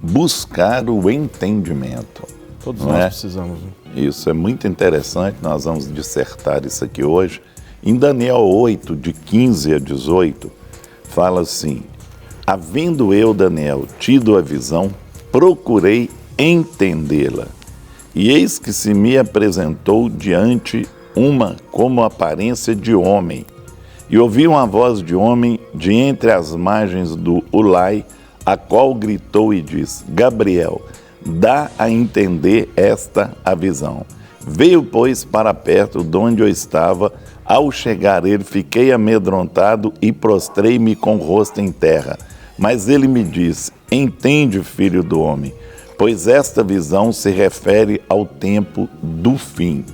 buscar o entendimento. Todos nós precisamos. Isso é muito interessante, nós vamos dissertar isso aqui hoje. Em Daniel 8, de 15 a 18, fala assim: havendo eu, Daniel, tido a visão, procurei entendê-la. E eis que se me apresentou diante uma como aparência de homem. E ouvi uma voz de homem de entre as margens do Ulai, a qual gritou e disse: Gabriel, dá a entender esta a visão. Veio, pois, para perto de onde eu estava. Ao chegar ele, fiquei amedrontado e prostrei-me com o rosto em terra. Mas ele me disse: entende, filho do homem, pois esta visão se refere ao tempo do fim.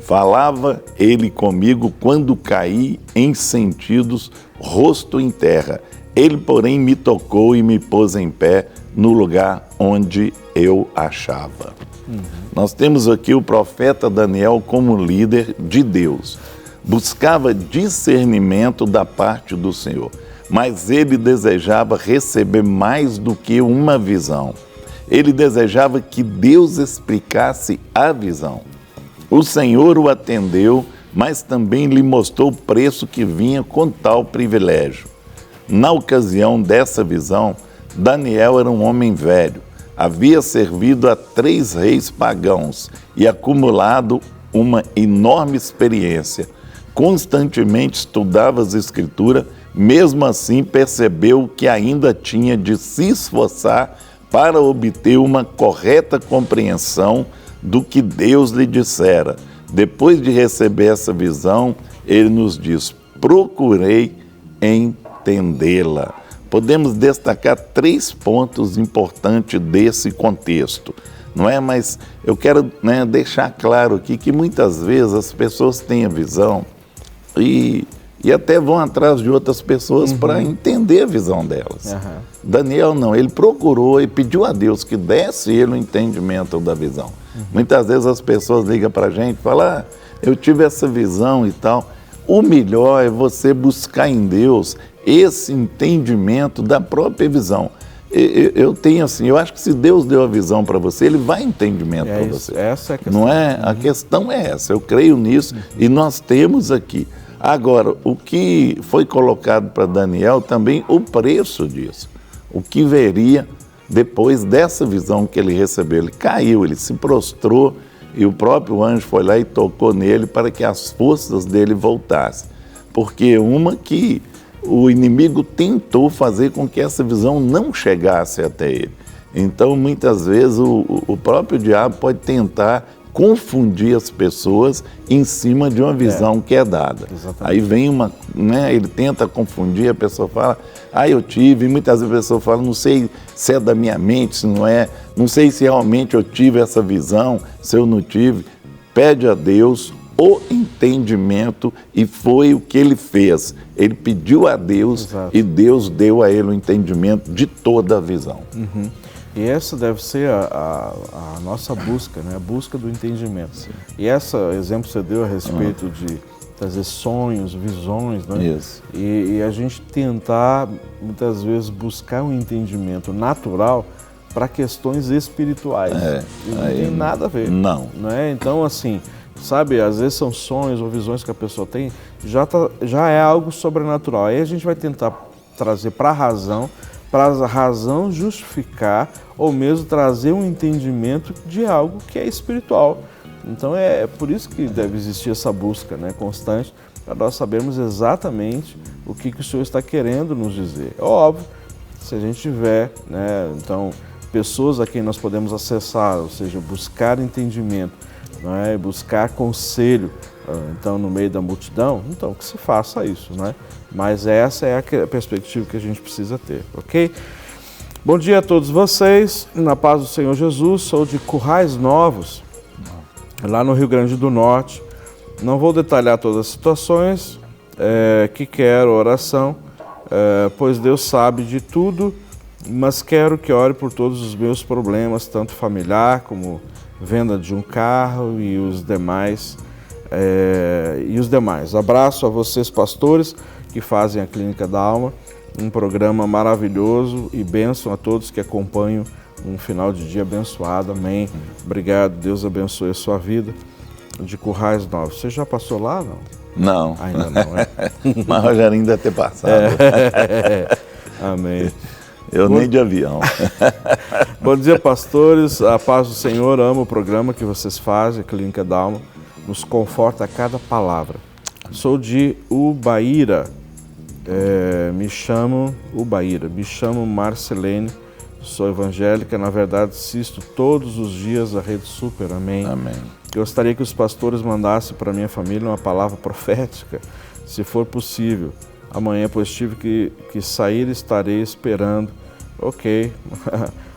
Falava ele comigo quando caí em sentidos, rosto em terra. Ele, porém, me tocou e me pôs em pé no lugar onde eu achava. Nós temos aqui o profeta Daniel como líder de Deus. Buscava discernimento da parte do Senhor, mas ele desejava receber mais do que uma visão. Ele desejava que Deus explicasse a visão. O Senhor o atendeu, mas também lhe mostrou o preço que vinha com tal privilégio. Na ocasião dessa visão, Daniel era um homem velho, havia servido a 3 reis pagãos e acumulado uma enorme experiência. Constantemente estudava as Escrituras, mesmo assim percebeu que ainda tinha de se esforçar para obter uma correta compreensão do que Deus lhe dissera. Depois de receber essa visão, ele nos diz: procurei entendê-la. Podemos destacar 3 pontos importantes desse contexto, não é? Mas eu quero, deixar claro aqui que muitas vezes as pessoas têm a visão e até vão atrás de outras pessoas para entender a visão delas. Daniel não, ele procurou e pediu a Deus que desse ele o entendimento da visão. Muitas vezes as pessoas ligam para a gente e falam: eu tive essa visão e tal. O melhor é você buscar em Deus esse entendimento da própria visão. Eu tenho assim, eu acho que se Deus deu a visão para você, Ele vai entendimento para você. Essa é a questão. Não é? A questão é essa, eu creio nisso e nós temos aqui. Agora, o que foi colocado para Daniel também, o preço disso. O que veria depois dessa visão que ele recebeu. Ele caiu, ele se prostrou e o próprio anjo foi lá e tocou nele para que as forças dele voltassem. Porque uma que o inimigo tentou fazer com que essa visão não chegasse até ele. Então, muitas vezes, o próprio diabo pode tentar confundir as pessoas em cima de uma visão que é dada. Exatamente. Aí vem ele tenta confundir, a pessoa fala: eu tive, e muitas vezes a pessoa fala: não sei se é da minha mente, se não é, não sei se realmente eu tive essa visão, se eu não tive. Pede a Deus o entendimento e foi o que ele fez. Ele pediu a Deus. Exato. E Deus deu a ele o entendimento de toda a visão. E essa deve ser a nossa busca, né? A busca do entendimento. Sim. E esse exemplo que você deu a respeito de trazer sonhos, visões, né? Isso. E a gente tentar, muitas vezes, buscar um entendimento natural para questões espirituais. E não tem nada a ver. Não. É? Então, assim, sabe, às vezes são sonhos ou visões que a pessoa tem, já é algo sobrenatural. Aí a gente vai tentar trazer para a razão justificar ou mesmo trazer um entendimento de algo que é espiritual. Então é por isso que deve existir essa busca, né, constante, para nós sabermos exatamente o que o Senhor está querendo nos dizer. É óbvio, se a gente tiver, né, então, pessoas a quem nós podemos acessar, ou seja, buscar entendimento, né, buscar conselho, então, no meio da multidão, então que se faça isso, né? Mas essa é a perspectiva que a gente precisa ter, ok? Bom dia a todos vocês, na paz do Senhor Jesus. Sou de Currais Novos, lá no Rio Grande do Norte. Não vou detalhar todas as situações, que quero oração, pois Deus sabe de tudo, mas quero que ore por todos os meus problemas, tanto familiar como venda de um carro e os demais. Abraço a vocês, pastores, que fazem a Clínica da Alma, um programa maravilhoso, e bênção a todos que acompanham um final de dia abençoado, amém. Obrigado, Deus abençoe a sua vida. De Currais Novos. Você já passou lá, não? Não. Ainda não, é? Mas Rogerinho deve ter passado. Amém. Eu nem de avião. Bom dia, pastores. A paz do Senhor, amo o programa que vocês fazem, a Clínica Dalma. Nos conforta a cada palavra. Sou de Ubaíra. Me chamo Marcelene. Sou evangélica. Na verdade, assisto todos os dias a Rede Super. Amém. Amém. Gostaria que os pastores mandassem para minha família uma palavra profética, se for possível. Amanhã, pois tive que sair, estarei esperando. Ok.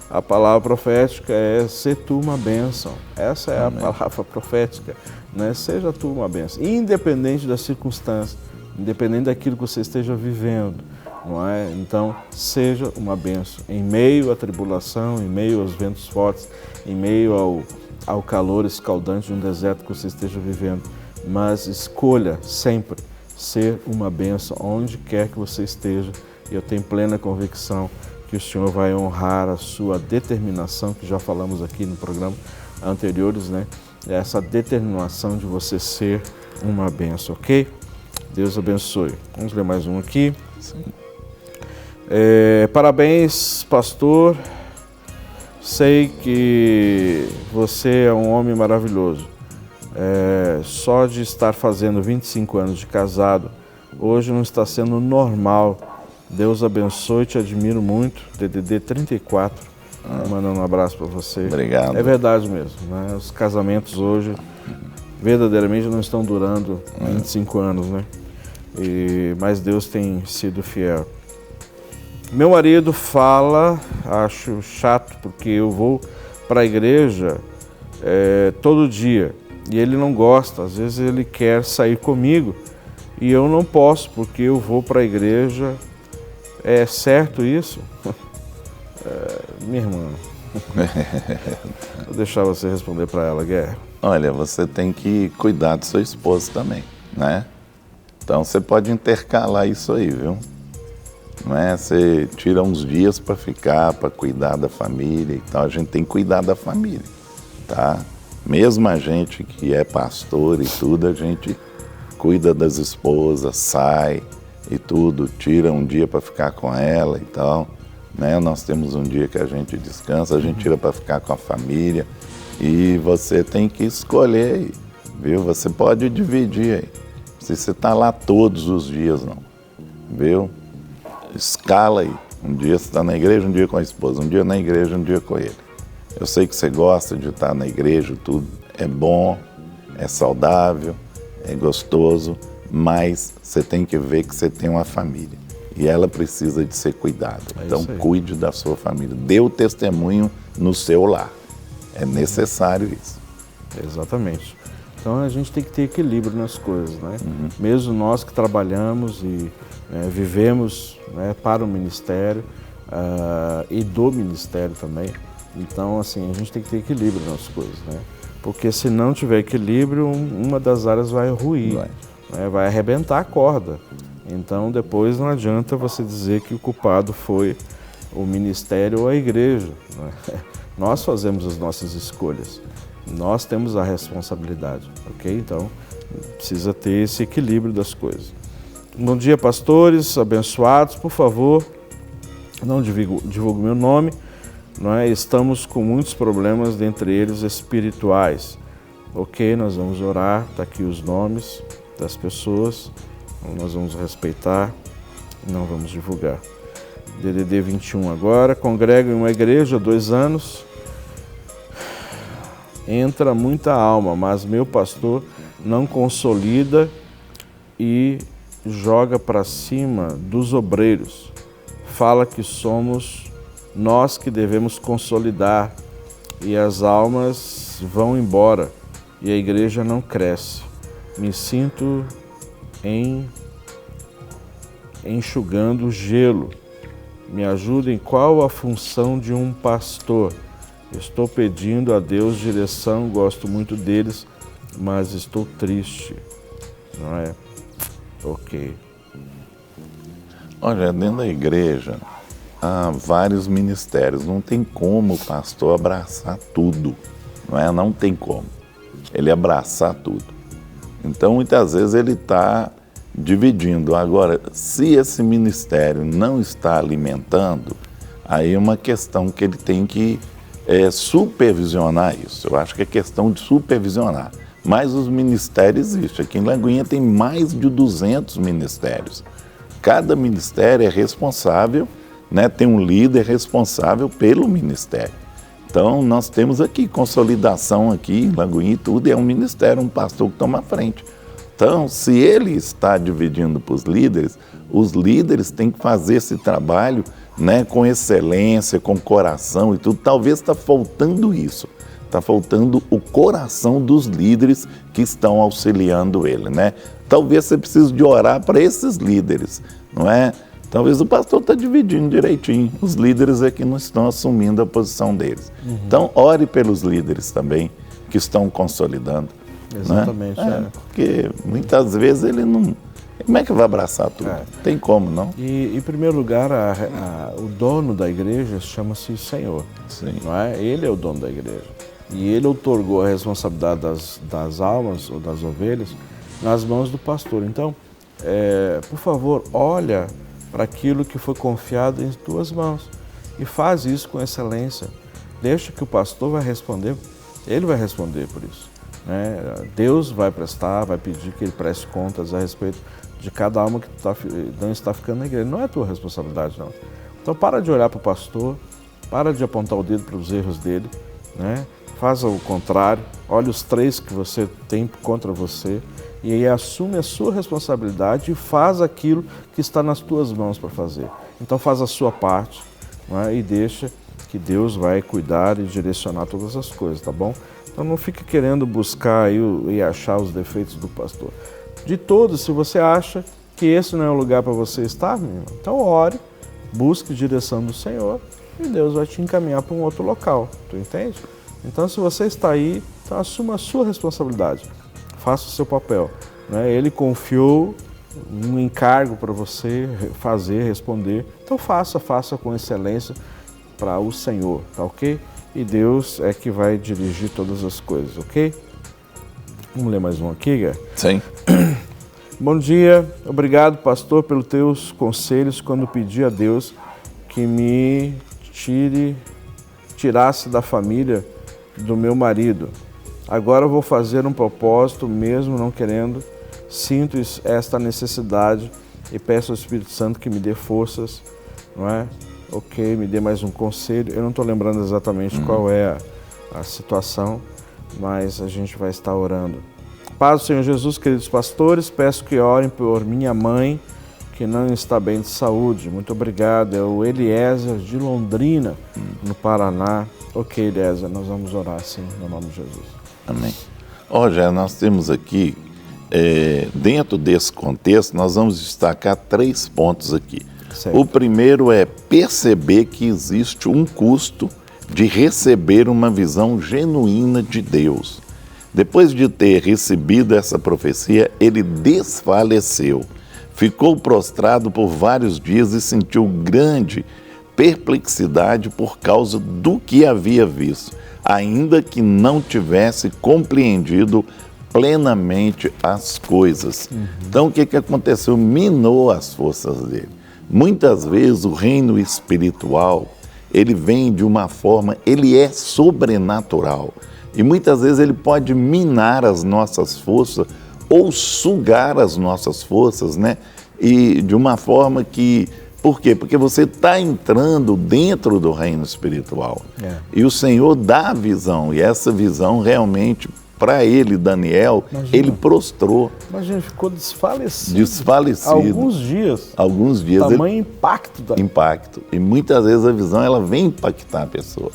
A palavra profética é ser tu uma bênção. Essa é Amém. A palavra profética. Né? Seja tu uma bênção. Independente das circunstâncias, independente daquilo que você esteja vivendo. Não é? Então, seja uma bênção. Em meio à tribulação, em meio aos ventos fortes, em meio ao calor escaldante de um deserto que você esteja vivendo. Mas escolha sempre ser uma bênção onde quer que você esteja. E eu tenho plena convicção que o Senhor vai honrar a sua determinação, que já falamos aqui no programa anteriores, né? Essa determinação de você ser uma bênção, ok? Deus abençoe. Vamos ler mais um aqui. Sim. Parabéns, pastor. Sei que você é um homem maravilhoso. Só de estar fazendo 25 anos de casado, hoje não está sendo normal. Deus abençoe, te admiro muito. DDD 34, mandando um abraço para você. Obrigado. É verdade mesmo, né? Os casamentos hoje verdadeiramente não estão durando 25 anos, né? Mas Deus tem sido fiel. Meu marido fala, acho chato, porque eu vou para a igreja todo dia e ele não gosta. Às vezes ele quer sair comigo e eu não posso, porque eu vou para a igreja. É certo isso? Minha irmã, vou deixar você responder para ela, Guerra. Olha, você tem que cuidar do seu esposo também, né? Então você pode intercalar isso aí, viu? Não é? Você tira uns dias para ficar, para cuidar da família e tal. A gente tem que cuidar da família, tá? Mesmo a gente que é pastor e tudo, a gente cuida das esposas, sai e tudo, tira um dia para ficar com ela e tal, né? Nós temos um dia que a gente descansa, a gente tira para ficar com a família e você tem que escolher aí, viu? Você pode dividir aí. Se você está lá todos os dias, não, viu? Escala aí. Um dia você está na igreja, um dia com a esposa, um dia na igreja, um dia com ele. Eu sei que você gosta de estar na igreja, tudo é bom, é saudável, é gostoso, mas você tem que ver que você tem uma família e ela precisa de ser cuidada. Então cuide da sua família, dê o testemunho no seu lar. É necessário isso. Exatamente. Então a gente tem que ter equilíbrio nas coisas, né? Mesmo nós que trabalhamos e vivemos, né, para o ministério e do ministério também. Então, assim, a gente tem que ter equilíbrio nas coisas, né? Porque se não tiver equilíbrio, uma das áreas vai ruir, né? Vai arrebentar a corda. Então, depois não adianta você dizer que o culpado foi o ministério ou a igreja, né? Nós fazemos as nossas escolhas, nós temos a responsabilidade, ok? Então, precisa ter esse equilíbrio das coisas. Bom dia, pastores abençoados, por favor, não divulgue meu nome, não é? Estamos com muitos problemas, dentre eles espirituais. Ok, nós vamos orar, está aqui os nomes das pessoas, nós vamos respeitar, não vamos divulgar. DDD 21 agora, congrego em uma igreja há 2 anos, entra muita alma, mas meu pastor não consolida e joga para cima dos obreiros. Fala que somos nós que devemos consolidar e as almas vão embora e a igreja não cresce. Me sinto enxugando gelo. Me ajudem, qual a função de um pastor? Estou pedindo a Deus direção, gosto muito deles, mas estou triste. Não é? Ok. Olha, dentro da igreja, vários ministérios. Não tem como o pastor abraçar tudo, não é? Não tem como ele abraçar tudo. Então, muitas vezes ele está dividindo. Agora, se esse ministério não está alimentando, aí é uma questão que ele tem que supervisionar isso. Eu acho que é questão de supervisionar. Mas os ministérios existem. Aqui em Lagoinha tem mais de 200 ministérios. Cada ministério é responsável, né, tem um líder responsável pelo ministério. Então, nós temos aqui consolidação aqui em Lagoinha e tudo, é um ministério, um pastor que toma a frente. Então, se ele está dividindo para os líderes têm que fazer esse trabalho, né, com excelência, com coração e tudo. Talvez está faltando isso. Está faltando o coração dos líderes que estão auxiliando ele, né? Talvez você precise de orar para esses líderes, não é? Talvez o pastor está dividindo direitinho. Os líderes é que não estão assumindo a posição deles. Então, ore pelos líderes também, que estão consolidando. Exatamente. Né? Porque muitas vezes ele não... Como é que vai abraçar tudo? Tem como, não? E, em primeiro lugar, o dono da igreja chama-se Senhor. Sim. Não é? Ele é o dono da igreja. E ele outorgou a responsabilidade das almas ou das ovelhas nas mãos do pastor. Então, por favor, olha para aquilo que foi confiado em tuas mãos e faz isso com excelência. Deixa que o pastor vai responder, ele vai responder por isso, né? Deus vai pedir que ele preste contas a respeito de cada alma que não está ficando na igreja. Não é tua responsabilidade, não. Então, para de olhar para o pastor, para de apontar o dedo para os erros dele, né? Faça o contrário, olhe os 3 que você tem contra você e aí assume a sua responsabilidade e faz aquilo que está nas tuas mãos para fazer. Então faz a sua parte, não é? E deixa que Deus vai cuidar e direcionar todas as coisas, tá bom? Então não fique querendo buscar e achar os defeitos do pastor. De todos, se você acha que esse não é o lugar para você estar, menino, então ore, busque direção do Senhor e Deus vai te encaminhar para um outro local, tu entende? Então, se você está aí, então assuma a sua responsabilidade, faça o seu papel, né? Ele confiou um encargo para você fazer, responder, então faça com excelência para o Senhor, tá ok? E Deus é que vai dirigir todas as coisas, ok? Vamos ler mais um aqui, Gá? Sim. Bom dia, obrigado, pastor, pelos teus conselhos quando pedi a Deus que me tirasse da família do meu marido. Agora eu vou fazer um propósito, mesmo não querendo, sinto esta necessidade e peço ao Espírito Santo que me dê forças, não é? Ok, me dê mais um conselho. Eu não estou lembrando exatamente qual é a situação, mas a gente vai estar orando. Paz do Senhor Jesus, queridos pastores, peço que orem por minha mãe, que não está bem de saúde. Muito obrigado. É o Eliezer de Londrina, no Paraná. Ok, Eliezer, nós vamos orar sim, no nome de Jesus. Amém. Já nós temos aqui, dentro desse contexto, nós vamos destacar 3 pontos aqui. Certo. O primeiro é perceber que existe um custo de receber uma visão genuína de Deus. Depois de ter recebido essa profecia, ele desfaleceu. Ficou prostrado por vários dias e sentiu grande perplexidade por causa do que havia visto, ainda que não tivesse compreendido plenamente as coisas. Então, o que aconteceu? Minou as forças dele. Muitas vezes o reino espiritual, ele vem de uma forma, ele é sobrenatural. E muitas vezes ele pode minar as nossas forças ou sugar as nossas forças, né? E de uma forma que... Por quê? Porque você está entrando dentro do reino espiritual. E o Senhor dá a visão, e essa visão realmente, para ele, Daniel, ele prostrou. Imagina, ficou desfalecido. Desfalecido. Alguns dias. Tamanho impacto. Impacto. E muitas vezes a visão, ela vem impactar a pessoa.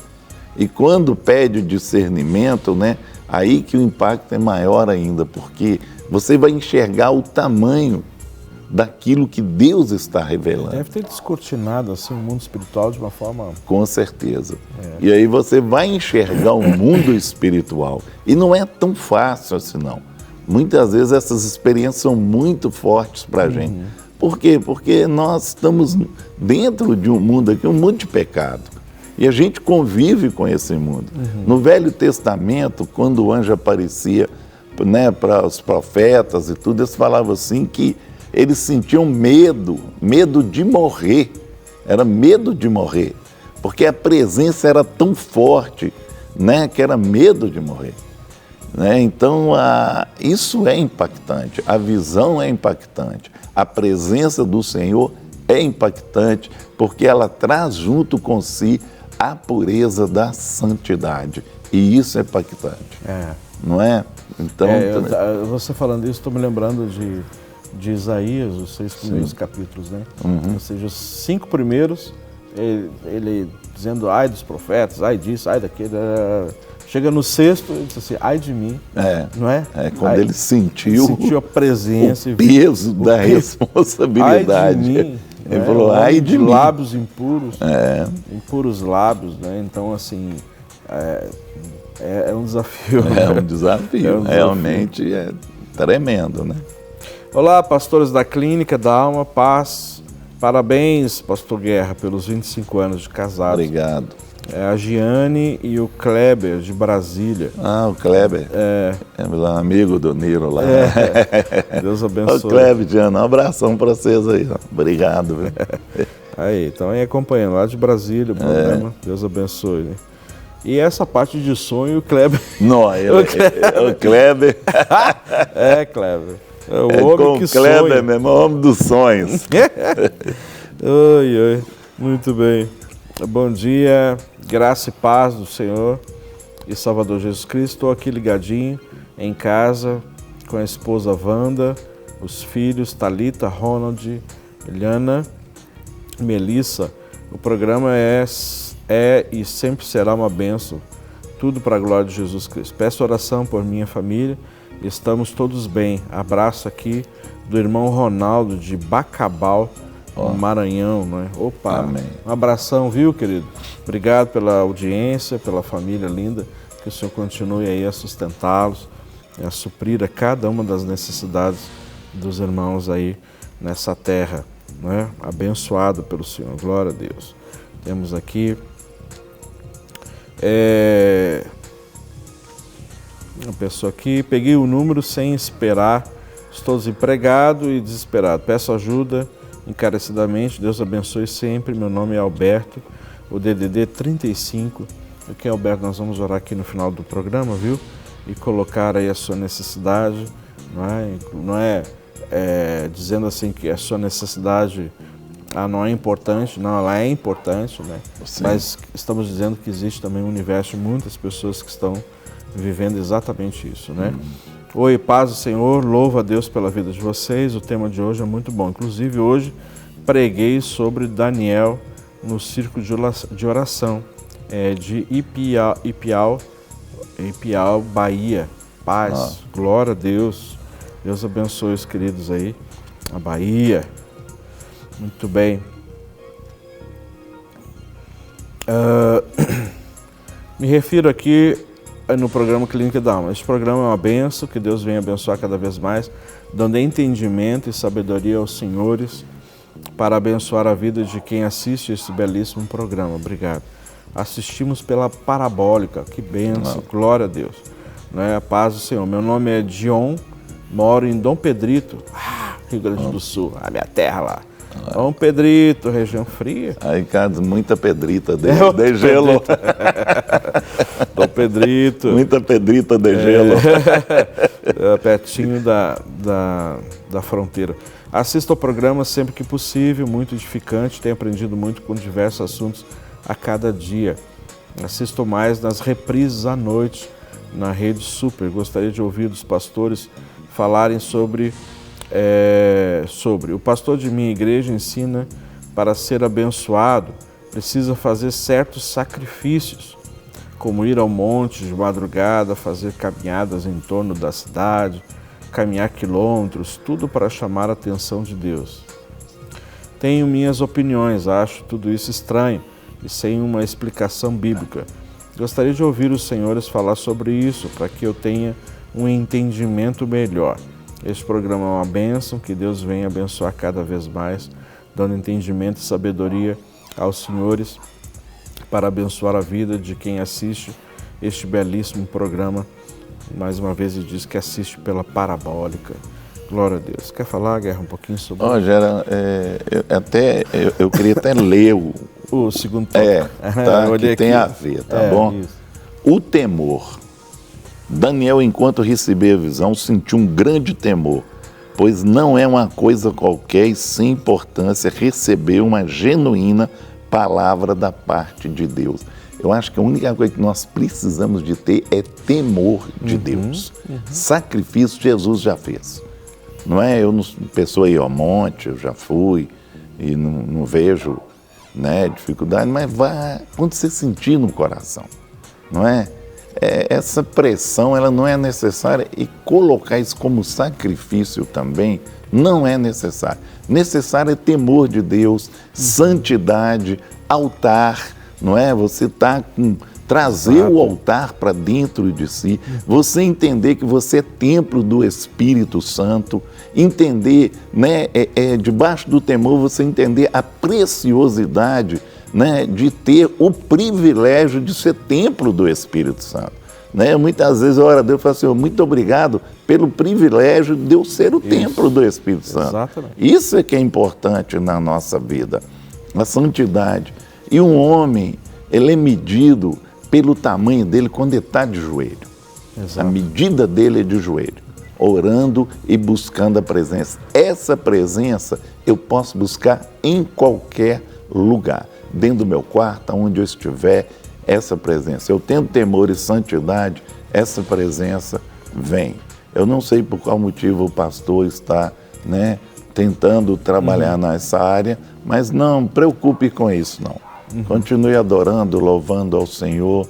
E quando pede o discernimento, né, aí que o impacto é maior ainda, porque você vai enxergar o tamanho daquilo que Deus está revelando. Deve ter descortinado assim, o mundo espiritual de uma forma... Com certeza. E aí você vai enxergar o mundo espiritual. E não é tão fácil assim, não. Muitas vezes essas experiências são muito fortes para a gente. Por quê? Porque nós estamos dentro de um mundo aqui, um mundo de pecado. E a gente convive com esse mundo. No Velho Testamento, quando o anjo aparecia, né, para os profetas e tudo, eles falavam assim que eles sentiam medo de morrer. Era medo de morrer, porque a presença era tão forte, né, que era medo de morrer. Né? Então, isso é impactante, a visão é impactante, a presença do Senhor é impactante, porque ela traz junto com si a pureza da santidade. E isso é impactante, não é? Então, você falando isso, estou me lembrando de Isaías, os 6 primeiros capítulos, né? Ou seja, os 5 primeiros, ele dizendo ai dos profetas, ai disso, ai daquilo. Chega no 6º, ele diz assim, ai de mim, não é? Quando ele sentiu a presença, o peso da responsabilidade. Ai de mim, ele falou, ai de mim. Lábios impuros, impuros lábios, né? Então, assim, é um desafio. É um desafio, realmente é tremendo, né? Olá, pastores da Clínica da Alma, paz. Parabéns, pastor Guerra, pelos 25 anos de casado. Obrigado. A Giane e o Kleber, de Brasília. O Kleber. É um amigo do Niro lá. Deus abençoe. O Kleber, Giane, um abração para vocês aí. Obrigado. Viu? Aí, estão aí acompanhando, lá de Brasília, o programa. Deus abençoe. Né? E essa parte de sonho, o Kleber... Não, o Kleber... Kleber. É o homem que sonha. O Kleber mesmo, é o homem dos sonhos. Oi, muito bem. Bom dia, graça e paz do Senhor e Salvador Jesus Cristo. Estou aqui ligadinho em casa com a esposa Wanda, os filhos Thalita, Ronald, Eliana, Melissa. O programa é e sempre será uma bênção, tudo para a glória de Jesus Cristo. Peço oração por minha família, estamos todos bem. Abraço aqui do irmão Ronaldo de Bacabal, no Maranhão, né? Opa, amém. Um abração, viu, querido? Obrigado pela audiência, pela família linda, que o Senhor continue aí a sustentá-los, a suprir a cada uma das necessidades dos irmãos aí nessa terra, né? Abençoado pelo Senhor, glória a Deus. Temos aqui uma pessoa aqui, peguei o número sem esperar, estou desempregado e desesperado, peço ajuda encarecidamente, Deus abençoe sempre. Meu nome é Alberto, o DDD 35. Aqui, Alberto, nós vamos orar aqui no final do programa, viu? E colocar aí a sua necessidade, não é dizendo assim que a sua necessidade não é importante, não, ela é importante, né? Sim. Mas estamos dizendo que existe também um universo de muitas pessoas que estão vivendo exatamente isso, né? Oi, paz do Senhor, louvo a Deus pela vida de vocês. O tema de hoje é muito bom. Inclusive, hoje preguei sobre Daniel no círculo de oração de Ipial, Bahia. Paz, glória a Deus. Deus abençoe os queridos aí, a Bahia. Muito bem. Me refiro aqui no programa Clínica da Alma. Este programa é uma bênção, que Deus venha abençoar cada vez mais, dando entendimento e sabedoria aos senhores para abençoar a vida de quem assiste esse belíssimo programa. Obrigado. Assistimos pela Parabólica, que bênção, glória a Deus. A paz do Senhor. Meu nome é Dion, moro em Dom Pedrito, Rio Grande do Sul, a minha terra lá. Dom Pedrito, região fria. Aí, cara, muita pedrita de gelo. Dom Pedrito. Muita pedrita de gelo. Pertinho da fronteira. Assisto ao programa sempre que possível, muito edificante, tenho aprendido muito com diversos assuntos a cada dia. Assisto mais nas reprises à noite, na Rede Super. Gostaria de ouvir dos pastores falarem sobre o pastor de minha igreja ensina para ser abençoado, precisa fazer certos sacrifícios, como ir ao monte de madrugada, fazer caminhadas em torno da cidade, caminhar quilômetros, tudo para chamar a atenção de Deus. Tenho minhas opiniões, acho tudo isso estranho e sem uma explicação bíblica. Gostaria de ouvir os senhores falar sobre isso, para que eu tenha um entendimento melhor. Este programa é uma bênção, que Deus venha abençoar cada vez mais, dando entendimento e sabedoria aos senhores para abençoar a vida de quem assiste este belíssimo programa. Mais uma vez ele diz que assiste pela parabólica. Glória a Deus. Quer falar, Guerra, um pouquinho sobre isso? Gera, eu queria até ler o segundo tópico. Tá, que tem a ver, tá bom? Isso. O temor. Daniel, enquanto recebia a visão, sentiu um grande temor, pois não é uma coisa qualquer e sem importância receber uma genuína palavra da parte de Deus. Eu acho que a única coisa que nós precisamos de ter é temor de Deus. Sacrifício Jesus já fez. Não é? Eu, pessoa aí ao monte, eu já fui e não vejo, né, dificuldade, mas vá quando você sentir no coração, não é? Essa pressão, ela não é necessária, e colocar isso como sacrifício também não é necessário. Necessário é temor de Deus, santidade, altar, não é? Você trazer o altar para dentro de si, você entender que você é templo do Espírito Santo, entender, né, debaixo do temor, você entender a preciosidade, né, de ter o privilégio de ser templo do Espírito Santo. Né? Muitas vezes eu oro a Deus e falo assim, muito obrigado pelo privilégio de eu ser o templo do Espírito Santo. Exatamente. Isso é que é importante na nossa vida, a santidade. E um homem, ele é medido pelo tamanho dele quando ele está de joelho. Exato. A medida dele é de joelho, orando e buscando a presença. Essa presença eu posso buscar em qualquer lugar. Dentro do meu quarto, onde eu estiver, essa presença. Eu tendo temor e santidade, essa presença vem. Eu não sei por qual motivo o pastor está, né, tentando trabalhar nessa área, mas não preocupe com isso, não. Continue adorando, louvando ao Senhor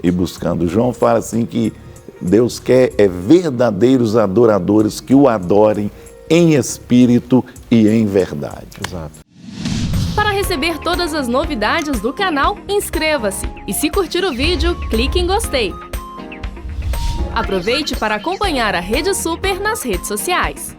e buscando. João fala assim que Deus quer verdadeiros adoradores que o adorem em espírito e em verdade. Exato. Para receber todas as novidades do canal, inscreva-se e, se curtir o vídeo, clique em gostei. Aproveite para acompanhar a Rede Super nas redes sociais.